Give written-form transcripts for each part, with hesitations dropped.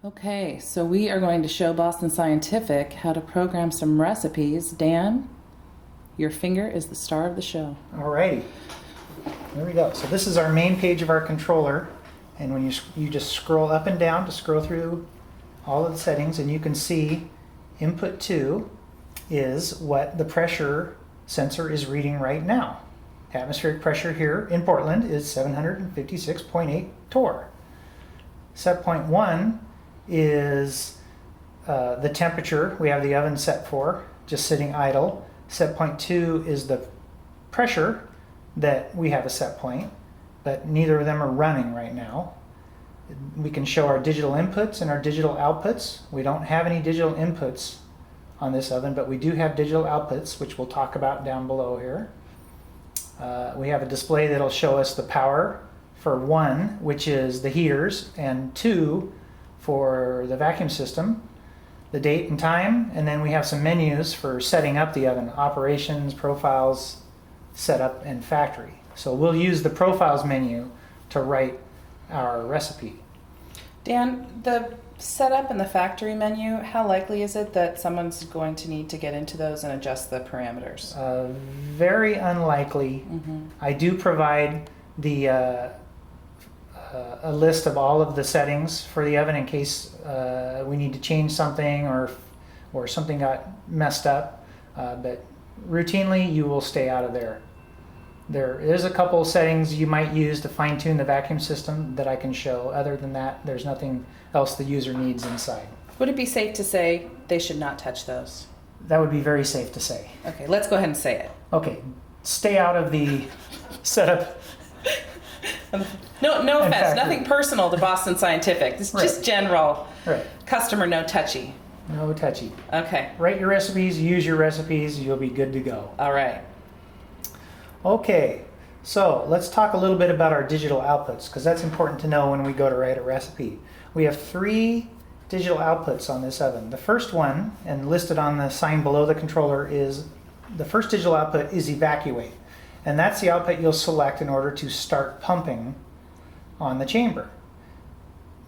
Okay, so we are going to show Boston Scientific how to program some recipes. Dan, your finger is the star of the show. Alrighty, there we go. So this is our main page of our controller, and when you just scroll up and down to scroll through all of the settings, and you can see input 2 is what the pressure sensor is reading right now. Atmospheric pressure here in Portland is 756.8 torr. Set point 1 is the temperature we have the oven set for, just sitting idle. Set point 2 is the pressure that we have a set point, but neither of them are running right now. We can show our digital inputs and our digital outputs. We don't have any digital inputs on this oven, but we do have digital outputs, which we'll talk about down below here. We have a display that'll show us the power for 1, which is the heaters, and 2 for the vacuum system, the date and time, and then we have some menus for setting up the oven: operations, profiles, setup, and factory. So we'll use the profiles menu to write our recipe. Dan, the setup and the factory menu, how likely is it that someone's going to need to get into those and adjust the parameters? Very unlikely. I do provide the a list of all of the settings for the oven in case we need to change something or something got messed up, but routinely you will stay out of there. There is a couple settings you might use to fine-tune the vacuum system that I can show. Other than that, there's nothing else the user needs inside. Would it be safe to say they should not touch those? That would be very safe to say. Okay, let's go ahead and say it. Okay, stay out of the setup. No offense, factory. nothing personal to Boston Scientific. It's just general Right. customer no touchy. No touchy. Okay, Write your recipes, use your recipes, you'll be good to go. all right. Okay, so let's talk a little bit about our digital outputs, because that's important to know when we go to write a recipe. We have 3 digital outputs on this oven. The first one, and listed on the sign below the controller, is the first digital output is evacuate. And that's the output you'll select in order to start pumping on the chamber.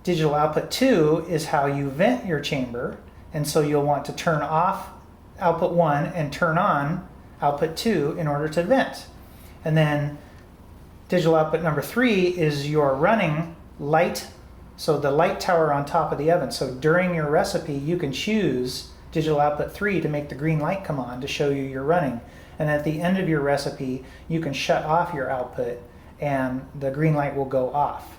Digital output 2 is how you vent your chamber, and so you'll want to turn off output 1 and turn on output 2 in order to vent. And then digital output number 3 is your running light, so the light tower on top of the oven. So during your recipe, you can choose digital output 3 to make the green light come on to show you you're running. And at the end of your recipe, you can shut off your output and the green light will go off.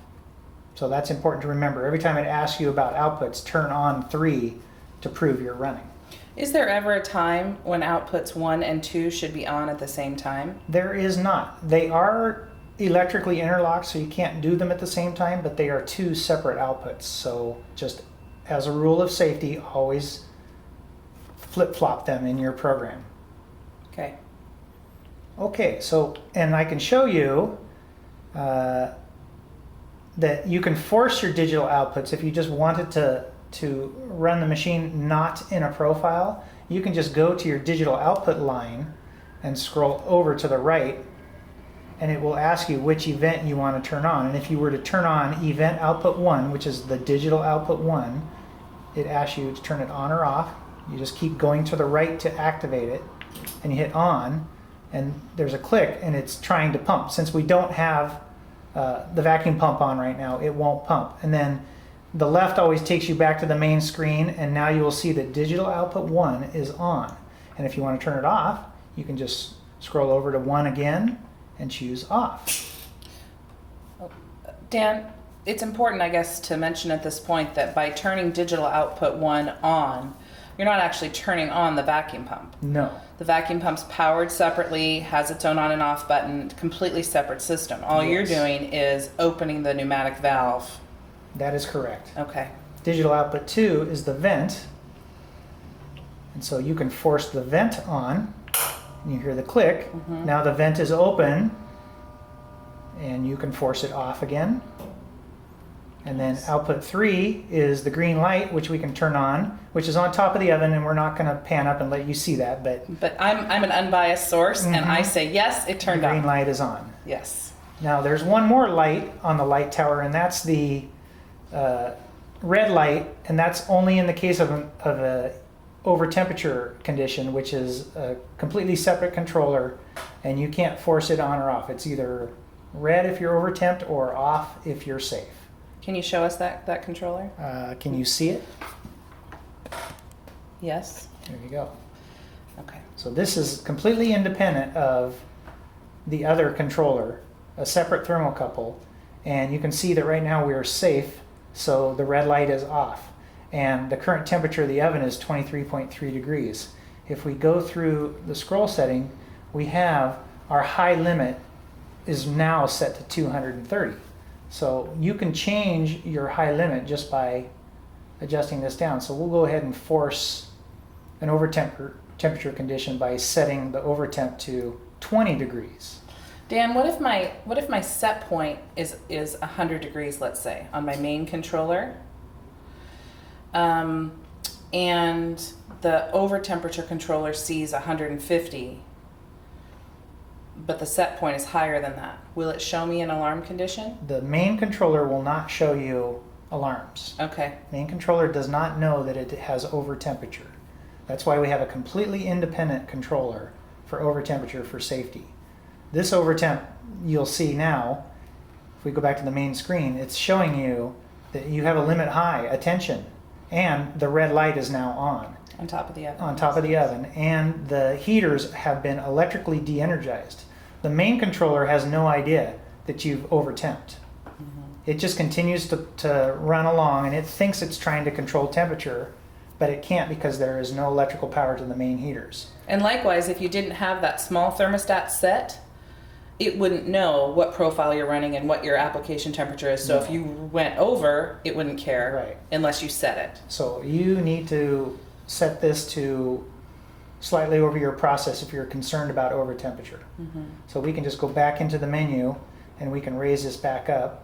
So that's important to remember. Every time it asks you about outputs, turn on 3 to prove you're running. Is there ever a time when outputs 1 and 2 should be on at the same time? There is not. They are electrically interlocked, so you can't do them at the same time, but they are 2 separate outputs. So just as a rule of safety, always flip-flop them in your program. Okay. Okay, so, and I can show you that you can force your digital outputs if you just wanted to run the machine not in a profile. You can just go to your digital output line and scroll over to the right, and it will ask you which event you want to turn on. And if you were to turn on event output 1, which is the digital output 1, it asks you to turn it on or off. You just keep going to the right to activate it, and you hit on, and there's a click, and it's trying to pump. Since we don't have the vacuum pump on right now, it won't pump. And then the left always takes you back to the main screen, and now you will see that digital output 1 is on. And if you want to turn it off, you can just scroll over to 1 again and choose off. Dan, it's important, I guess, to mention at this point that by turning digital output 1 on, you're not actually turning on the vacuum pump. No. The vacuum pump's powered separately, has its own on and off button, completely separate system. All you're doing is opening the pneumatic valve. That is correct. Okay. Digital output 2 is the vent, and so you can force the vent on. You hear the click. Now the vent is open, and you can force it off again. And then output 3 is the green light, which we can turn on, which is on top of the oven, and we're not going to pan up and let you see that. But I'm an unbiased source, and I say yes, it turned the on. green light is on. Yes. Now there's one more light on the light tower, and that's the red light, and that's only in the case of a over temperature condition, which is a completely separate controller, and you can't force it on or off. It's either red if you're over temped or off if you're safe. Can you show us that controller? Can you see it? Yes. There you go. Okay. So this is completely independent of the other controller, a separate thermocouple, and you can see that right now we are safe, so the red light is off. And the current temperature of the oven is 23.3 degrees. If we go through the scroll setting, we have our high limit is now set to 230. So you can change your high limit just by adjusting this down. So we'll go ahead and force an over temperature condition by setting the over temp to 20 degrees. Dan, what if my set point is 100 degrees, let's say, on my main controller, and the over temperature controller sees 150, but the set point is higher than that? Will it show me an alarm condition? The main controller will not show you alarms. Okay. Main controller does not know that it has over temperature. That's why we have a completely independent controller for over temperature for safety. This over temp, you'll see now, if we go back to the main screen, it's showing you that you have a limit high, attention, and the red light is now on. On top of the oven. On top of the oven, and the heaters have been electrically de-energized. The main controller has no idea that you've over-temped. It just continues to run along, and it thinks it's trying to control temperature, but it can't because there is no electrical power to the main heaters. And likewise, if you didn't have that small thermostat set, it wouldn't know what profile you're running and what your application temperature is. So if you went over, it wouldn't care, Right. unless you set it. So you need to set this to slightly over your process if you're concerned about over temperature. So we can just go back into the menu and we can raise this back up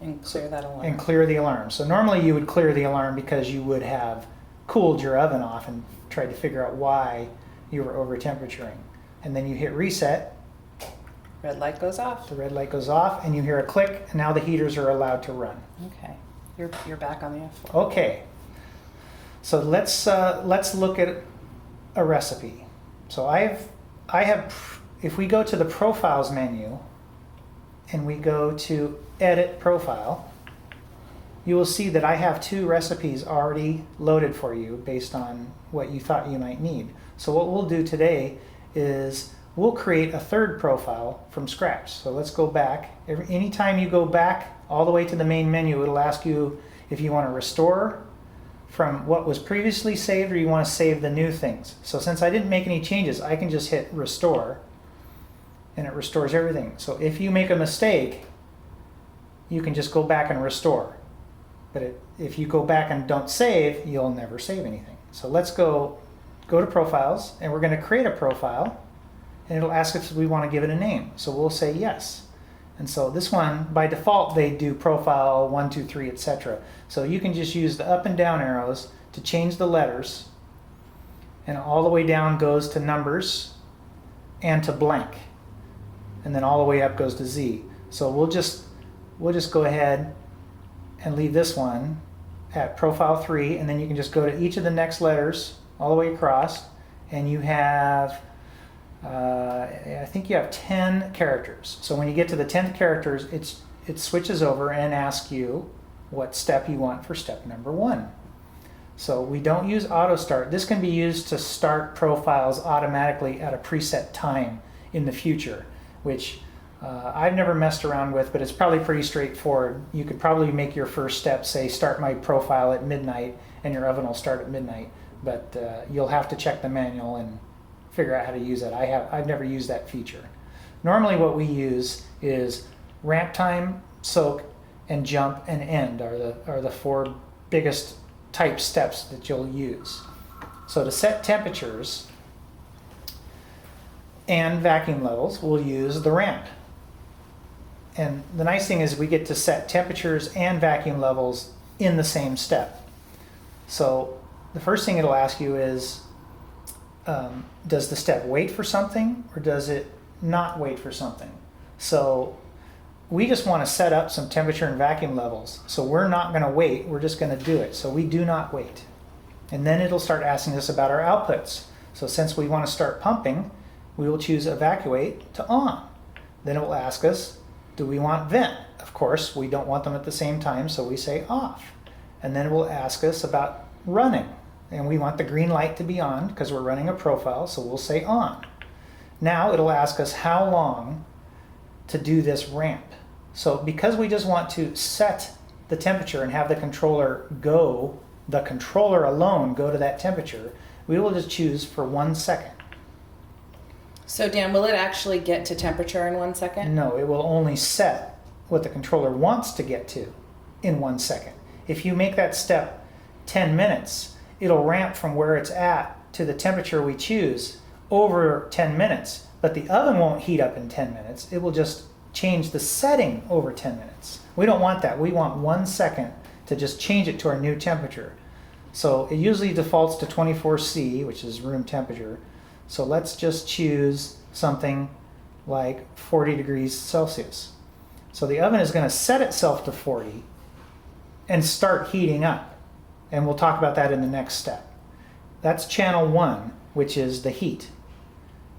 And clear that alarm. and clear the alarm. So normally you would clear the alarm because you would have cooled your oven off and tried to figure out why you were over temperaturing. And then you hit reset, Red light goes off. the red light goes off, and you hear a click, and now the heaters are allowed to run. Okay. You're back on the F4. Okay, so let's look at a recipe. So I have, if we go to the profiles menu and we go to edit profile, you will see that I have 2 recipes already loaded for you based on what you thought you might need. So what we'll do today is we'll create a 3rd profile from scratch. So let's go back. Anytime you go back all the way to the main menu, it'll ask you if you want to restore from what was previously saved or you want to save the new things. So since I didn't make any changes, I can just hit restore and it restores everything. So if you make a mistake, you can just go back and restore. But if you go back and don't save, you'll never save anything. So let's go to profiles, and we're going to create a profile, and it'll ask us if we want to give it a name. So we'll say yes. And so this one, by default, they do profile 1, 2, 3, etc. So you can just use the up and down arrows to change the letters, and all the way down goes to numbers and to blank, and then all the way up goes to Z. So we'll just go ahead and leave this one at profile 3, and then you can just go to each of the next letters all the way across, and you have I think you have 10 characters. So when you get to the 10th characters, it switches over and asks you what step you want for step number 1. So we don't use auto start. This can be used to start profiles automatically at a preset time in the future, which I've never messed around with, but it's probably pretty straightforward. You could probably make your first step, say start my profile at midnight, and your oven will start at midnight. But you'll have to check the manual and figure out how to use it. I've never used that feature. Normally what we use is ramp time, soak, and jump and end are the 4 biggest type steps that you'll use. So to set temperatures and vacuum levels, we'll use the ramp. And the nice thing is we get to set temperatures and vacuum levels in the same step. So the first thing it'll ask you is, does the step wait for something or does it not wait for something? So we just want to set up some temperature and vacuum levels. So we're not going to wait, we're just going to do it. So we do not wait. And then it'll start asking us about our outputs. So since we want to start pumping, we will choose evacuate to on. Then it will ask us, do we want vent? Of course, we don't want them at the same time, so we say off. And then it will ask us about running. And we want the green light to be on because we're running a profile, so we'll say on. Now it'll ask us how long to do this ramp. So because we just want to set the temperature and have the controller alone go to that temperature, we will just choose for 1 second. So Dan, will it actually get to temperature in 1 second? No, it will only set what the controller wants to get to in 1 second. If you make that step 10 minutes, it'll ramp from where it's at to the temperature we choose over 10 minutes. But the oven won't heat up in 10 minutes. It will just change the setting over 10 minutes. We don't want that. We want 1 second to just change it to our new temperature. So it usually defaults to 24°C, which is room temperature. So let's just choose something like 40 degrees Celsius. So the oven is going to set itself to 40 and start heating up. And we'll talk about that in the next step. That's channel 1, which is the heat.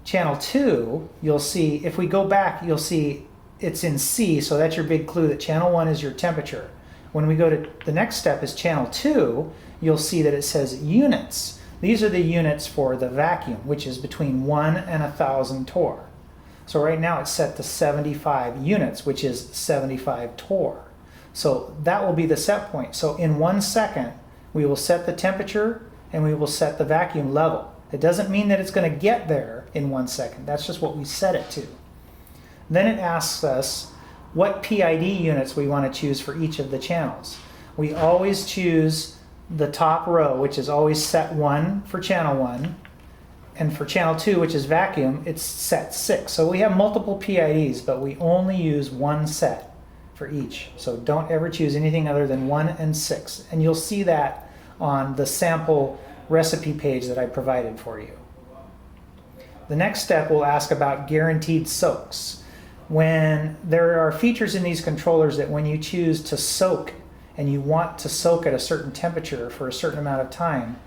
Channel 2, you'll see, if we go back, you'll see it's in C, so that's your big clue that channel 1 is your temperature. When we go to the next step is channel 2, you'll see that it says units. These are the units for the vacuum, which is between 1 and 1,000 torr. So right now it's set to 75 units, which is 75 torr. So that will be the set point. So in 1 second, we will set the temperature and we will set the vacuum level. It doesn't mean that it's going to get there in 1 second. That's just what we set it to. Then it asks us what PID units we want to choose for each of the channels. We always choose the top row, which is always set 1 for channel 1. And for channel 2, which is vacuum, it's set 6. So we have multiple PIDs, but we only use one set for each. So don't ever choose anything other than 1 and 6. And you'll see that on the sample recipe page that I provided for you. The next step will ask about guaranteed soaks. When there are features in these controllers that when you choose to soak and you want to soak at a certain temperature for a certain amount of time,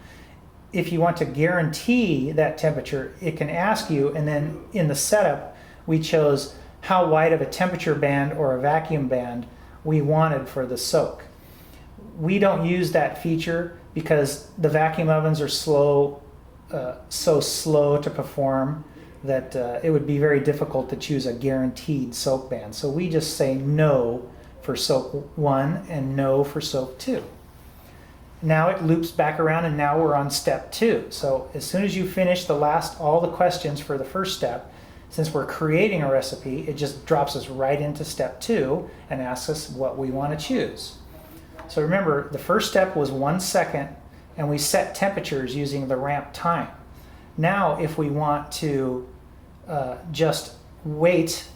if you want to guarantee that temperature, it can ask you, and then in the setup, we chose how wide of a temperature band or a vacuum band we wanted for the soak. We don't use that feature because the vacuum ovens are so slow to perform that it would be very difficult to choose a guaranteed soak band. So we just say no for soak 1 and no for soak 2. Now it loops back around and now we're on step 2. So as soon as you finish all the questions for the first step, since we're creating a recipe, it just drops us right into step 2 and asks us what we want to choose. So remember, the first step was 1 second and we set temperatures using the ramp time. Now if we want to just wait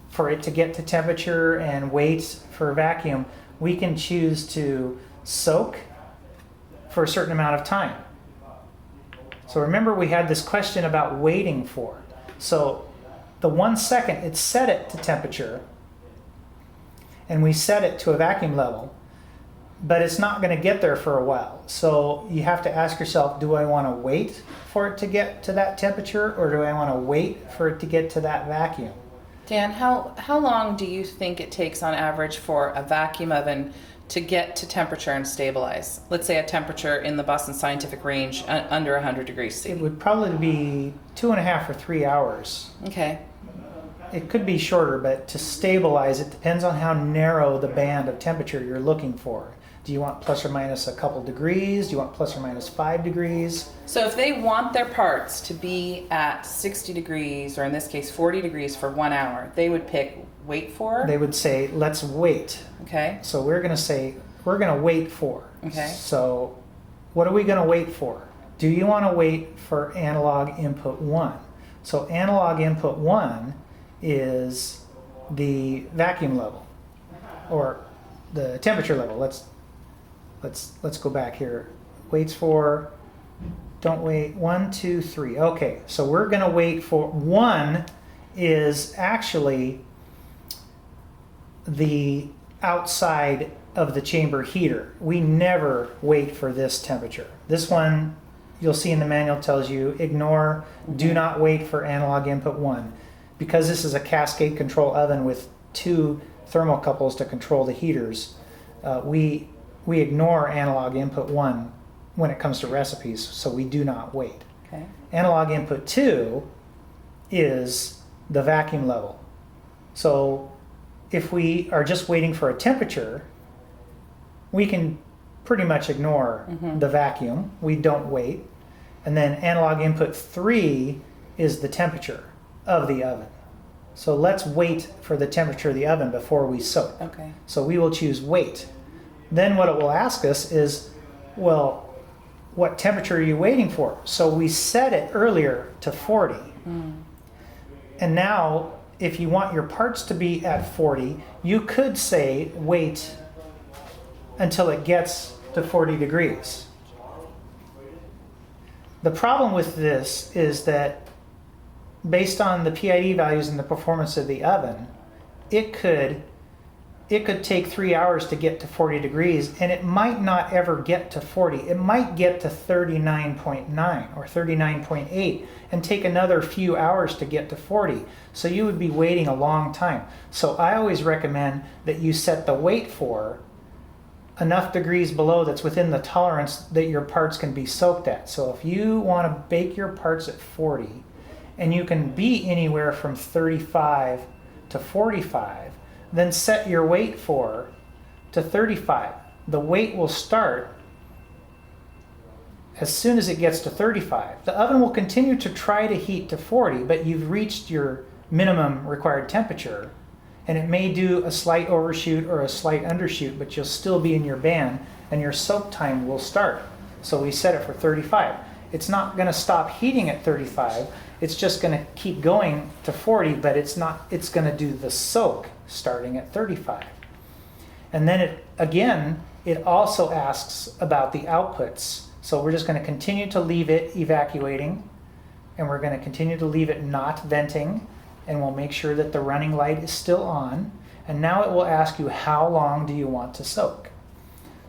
for it to get to temperature and wait for vacuum, we can choose to soak for a certain amount of time. So remember we had this question about waiting for. So the 1 second, it set it to temperature and we set it to a vacuum level, but it's not going to get there for a while. So you have to ask yourself, do I want to wait for it to get to that temperature or do I want to wait for it to get to that vacuum? Dan, how long do you think it takes on average for a vacuum oven to get to temperature and stabilize? Let's say a temperature in the Boston Scientific range under 100 degrees C. It would probably be 2.5 or 3 hours. Okay. It could be shorter, but to stabilize it depends on how narrow the band of temperature you're looking for. Do you want plus or minus a couple degrees? Do you want plus or minus 5 degrees? So if they want their parts to be at 60 degrees, or in this case 40 degrees for 1 hour, they would pick wait for? They would say, let's wait. Okay. So we're going to say, we're going to wait for. Okay. So what are we going to wait for? Do you want to wait for analog input 1? So analog input 1 is the vacuum level, or the temperature level. Let's go back here. Waits for, don't wait, 1, 2, 3. Okay, so we're going to wait for 1 is actually the outside of the chamber heater. We never wait for this temperature. This one, you'll see in the manual, tells you ignore, do not wait for analog input 1. Because this is a Cascade control oven with 2 thermocouples to control the heaters, we ignore analog input 1 when it comes to recipes, so we do not wait. Okay. Analog input 2 is the vacuum level. So if we are just waiting for a temperature, we can pretty much ignore the vacuum. We don't wait. And then analog input 3 is the temperature of the oven. So let's wait for the temperature of the oven before we soak. Okay. So we will choose wait. Then what it will ask us is, well, what temperature are you waiting for? So we set it earlier to 40. And now, if you want your parts to be at 40, you could say wait until it gets to 40 degrees. The problem with this is that based on the PID values and the performance of the oven, it could take 3 hours to get to 40 degrees, and it might not ever get to 40. It might get to 39.9 or 39.8 and take another few hours to get to 40. So you would be waiting a long time. So I always recommend that you set the wait for enough degrees below that's within the tolerance that your parts can be soaked at. So if you want to bake your parts at 40, and you can be anywhere from 35 to 45, then set your wait for to 35. The wait will start as soon as it gets to 35. The oven will continue to try to heat to 40, but you've reached your minimum required temperature, and it may do a slight overshoot or a slight undershoot, but you'll still be in your band, and your soak time will start. So we set it for 35. It's not going to stop heating at 35. It's just going to keep going to 40, but it's going to do the soak starting at 35. And then it also asks about the outputs. So we're just going to continue to leave it evacuating, and we're going to continue to leave it not venting, and we'll make sure that the running light is still on. And now it will ask you, how long do you want to soak?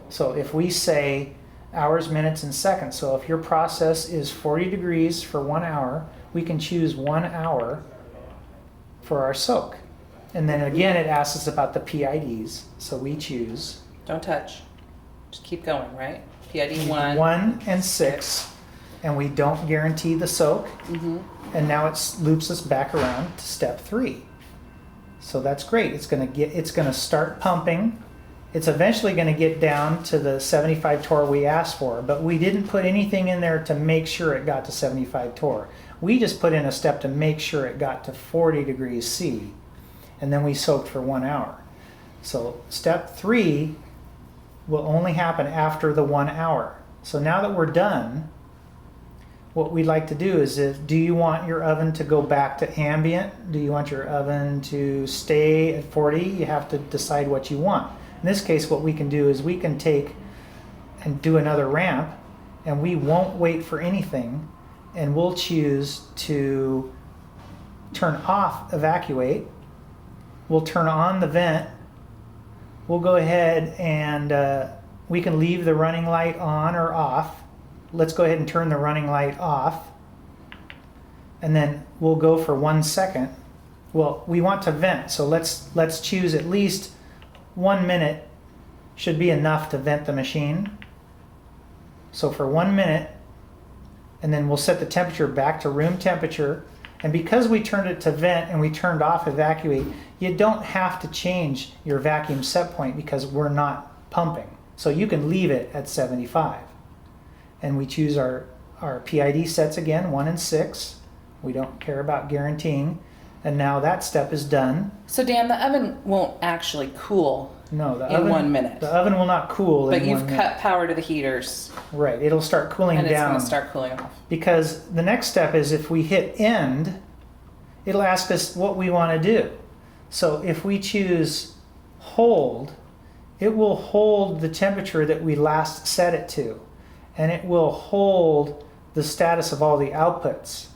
So if we say hours, minutes, and seconds, so if your process is 40 degrees for 1 hour, we can choose 1 hour for our soak. And then again, it asks us about the PIDs. So we choose Don't touch. Just keep going, right? PID 1. 1 and 6, and we don't guarantee the soak. And now it loops us back around to step 3. So that's great. It's going to start pumping. It's eventually going to get down to the 75 torr we asked for, but we didn't put anything in there to make sure it got to 75 torr. We just put in a step to make sure it got to 40 degrees C, and then we soaked for 1 hour. So step 3 will only happen after the 1 hour. So now that we're done, what we'd like to do is, do you want your oven to go back to ambient? Do you want your oven to stay at 40? You have to decide what you want. In this case, what we can do is we can take and do another ramp, and we won't wait for anything, and we'll choose to turn off evacuate. We'll turn on the vent. We'll go ahead and we can leave the running light on or off. Let's go ahead and turn the running light off, and then we'll go for 1 second. Well, we want to vent, so let's choose at least 1 minute should be enough to vent the machine. So for 1 minute, and then we'll set the temperature back to room temperature. And because we turned it to vent and we turned off evacuate, you don't have to change your vacuum set point because we're not pumping. So you can leave it at 75. And we choose our PID sets again, 1 and 6. We don't care about guaranteeing. And now that step is done. So Dan, the oven won't actually cool No, the in oven, 1 minute. The oven will not cool But in 1 you've minute. cut power to the heaters, Right, it'll start cooling and it's down. going to start cooling off. Because the next step is if we hit end, it'll ask us what we want to do. So if we choose hold, it will hold the temperature that we last set it to. And it will hold the status of all the outputs.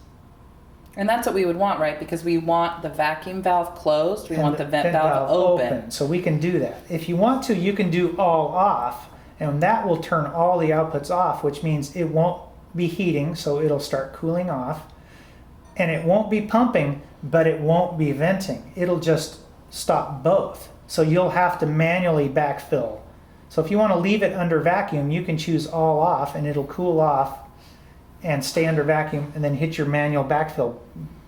And that's what we would want, right? Because we want the vacuum valve closed. We and want the vent valve open. So we can do that. If you want to, you can do all off, and that will turn all the outputs off, which means it won't be heating, so it'll start cooling off. And it won't be pumping, but it won't be venting. It'll just stop both. So you'll have to manually backfill. So if you want to leave it under vacuum, you can choose all off and it'll cool off and stay under vacuum, and then hit your manual backfill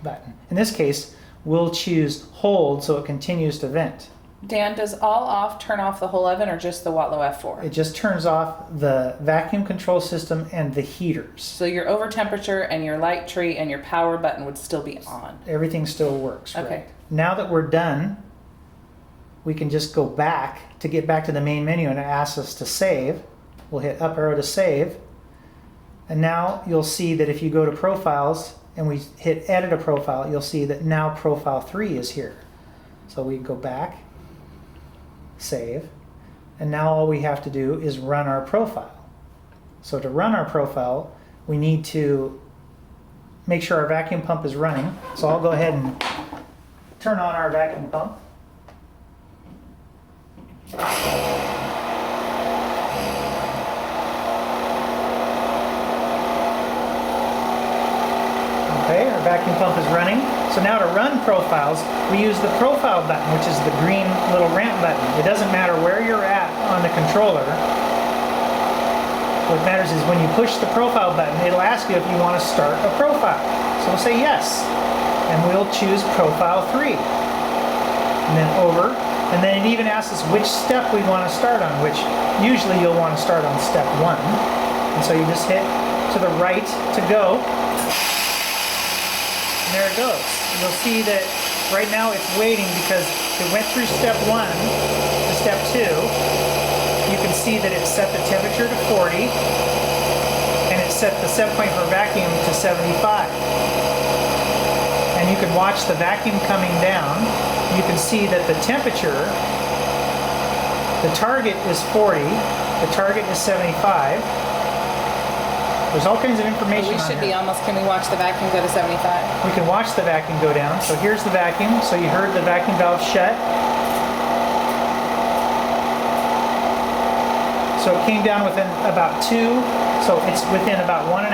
button. In this case, we'll choose hold so it continues to vent. Dan, does all off turn off the whole oven or just the Watlow F4? It just turns off the vacuum control system and the heaters. So your over temperature and your light tree and your power button would still be on. Everything still works, Okay. right? Now that we're done, we can just go back to get back to the main menu, and it asks us to save. We'll hit up arrow to save. And now you'll see that if you go to profiles and we hit edit a profile, you'll see that now profile 3 is here. So we go back, save, and now all we have to do is run our profile. So to run our profile, we need to make sure our vacuum pump is running. So I'll go ahead and turn on our vacuum pump. Okay, our vacuum pump is running. So now to run profiles, we use the profile button, which is the green little ramp button. It doesn't matter where you're at on the controller. What matters is when you push the profile button, it'll ask you if you want to start a profile. So we'll say yes, and we'll choose profile 3. And then over, and then it even asks us which step we want to start on, which usually you'll want to start on step 1. And so you just hit to the right to go. And there it goes. You'll see that right now it's waiting because it went through step 1 to step 2. You can see that it set the temperature to 40 and it set the set point for vacuum to 75. And you can watch the vacuum coming down. You can see that the temperature, the target is 40, the target is 75. There's all kinds of information We on should here. be almost, can we watch the vacuum go to 75? We can watch the vacuum go down. So here's the vacuum. So you heard the vacuum valve shut. So it came down within about 2. So it's within about 1.5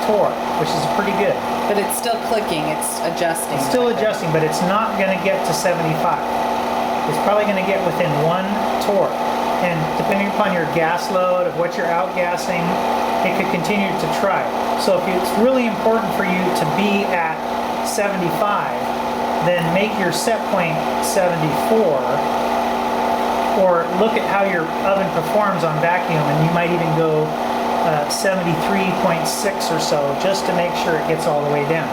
torque, which is pretty good. But it's still clicking, it's adjusting. It's still adjusting, but it's not going to get to 75. It's probably going to get within 1 torque. And depending upon your gas load, of what you're outgassing, it could continue to try. So if it's really important for you to be at 75, then make your set point 74, or look at how your oven performs on vacuum, and you might even go 73.6 or so, just to make sure it gets all the way down.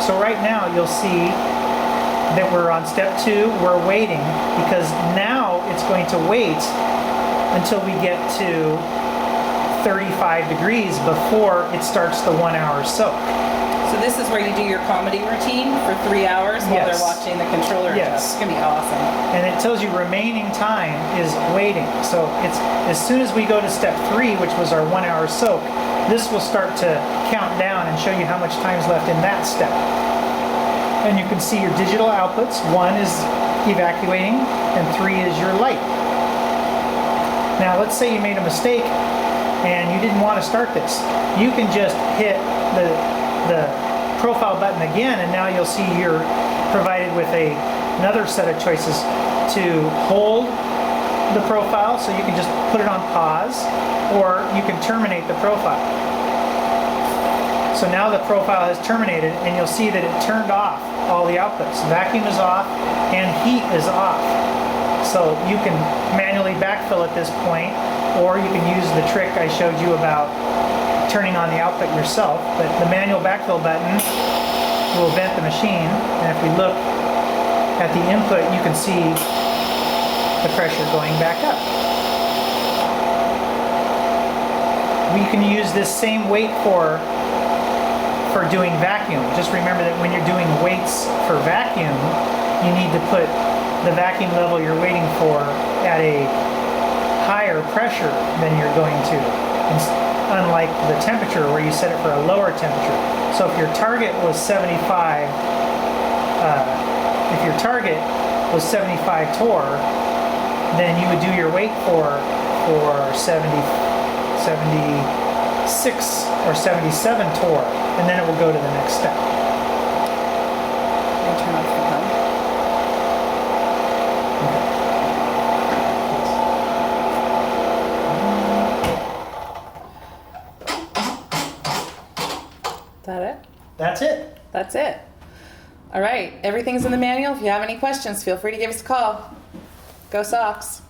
So right now you'll see that we're on step 2, we're waiting, because now it's going to wait until we get to 35 degrees before it starts the 1 hour soak. So this is where you do your comedy routine for 3 hours while Yes. they're watching the controller. Yes. It's gonna be awesome. And it tells you remaining time is waiting. So it's as soon as we go to step 3, which was our 1 hour soak, this will start to count down and show you how much time is left in that step. And you can see your digital outputs. 1 is evacuating and 3 is your light. Now let's say you made a mistake and you didn't want to start this. You can just hit the profile button again, and now you'll see you're provided with another set of choices to hold the profile, so you can just put it on pause, or you can terminate the profile. So now the profile has terminated, and you'll see that it turned off all the outputs. Vacuum is off and heat is off. So you can manually backfill at this point, or you can use the trick I showed you about turning on the output yourself. But the manual backfill button will vent the machine, and if we look at the input, you can see the pressure going back up. We can use this same weight for doing vacuum. Just remember that when you're doing weights for vacuum, you need to put the vacuum level you're waiting for at a higher pressure than you're going to, unlike the temperature where you set it for a lower temperature. So if your target was 75, if your target was 75 torr, then you would do your wait for 76 or 77 torr, and then it will go to the next step. Can you turn off the pump? Is that it? That's it. That's it. All right, everything's in the manual. If you have any questions, feel free to give us a call. Go Sox.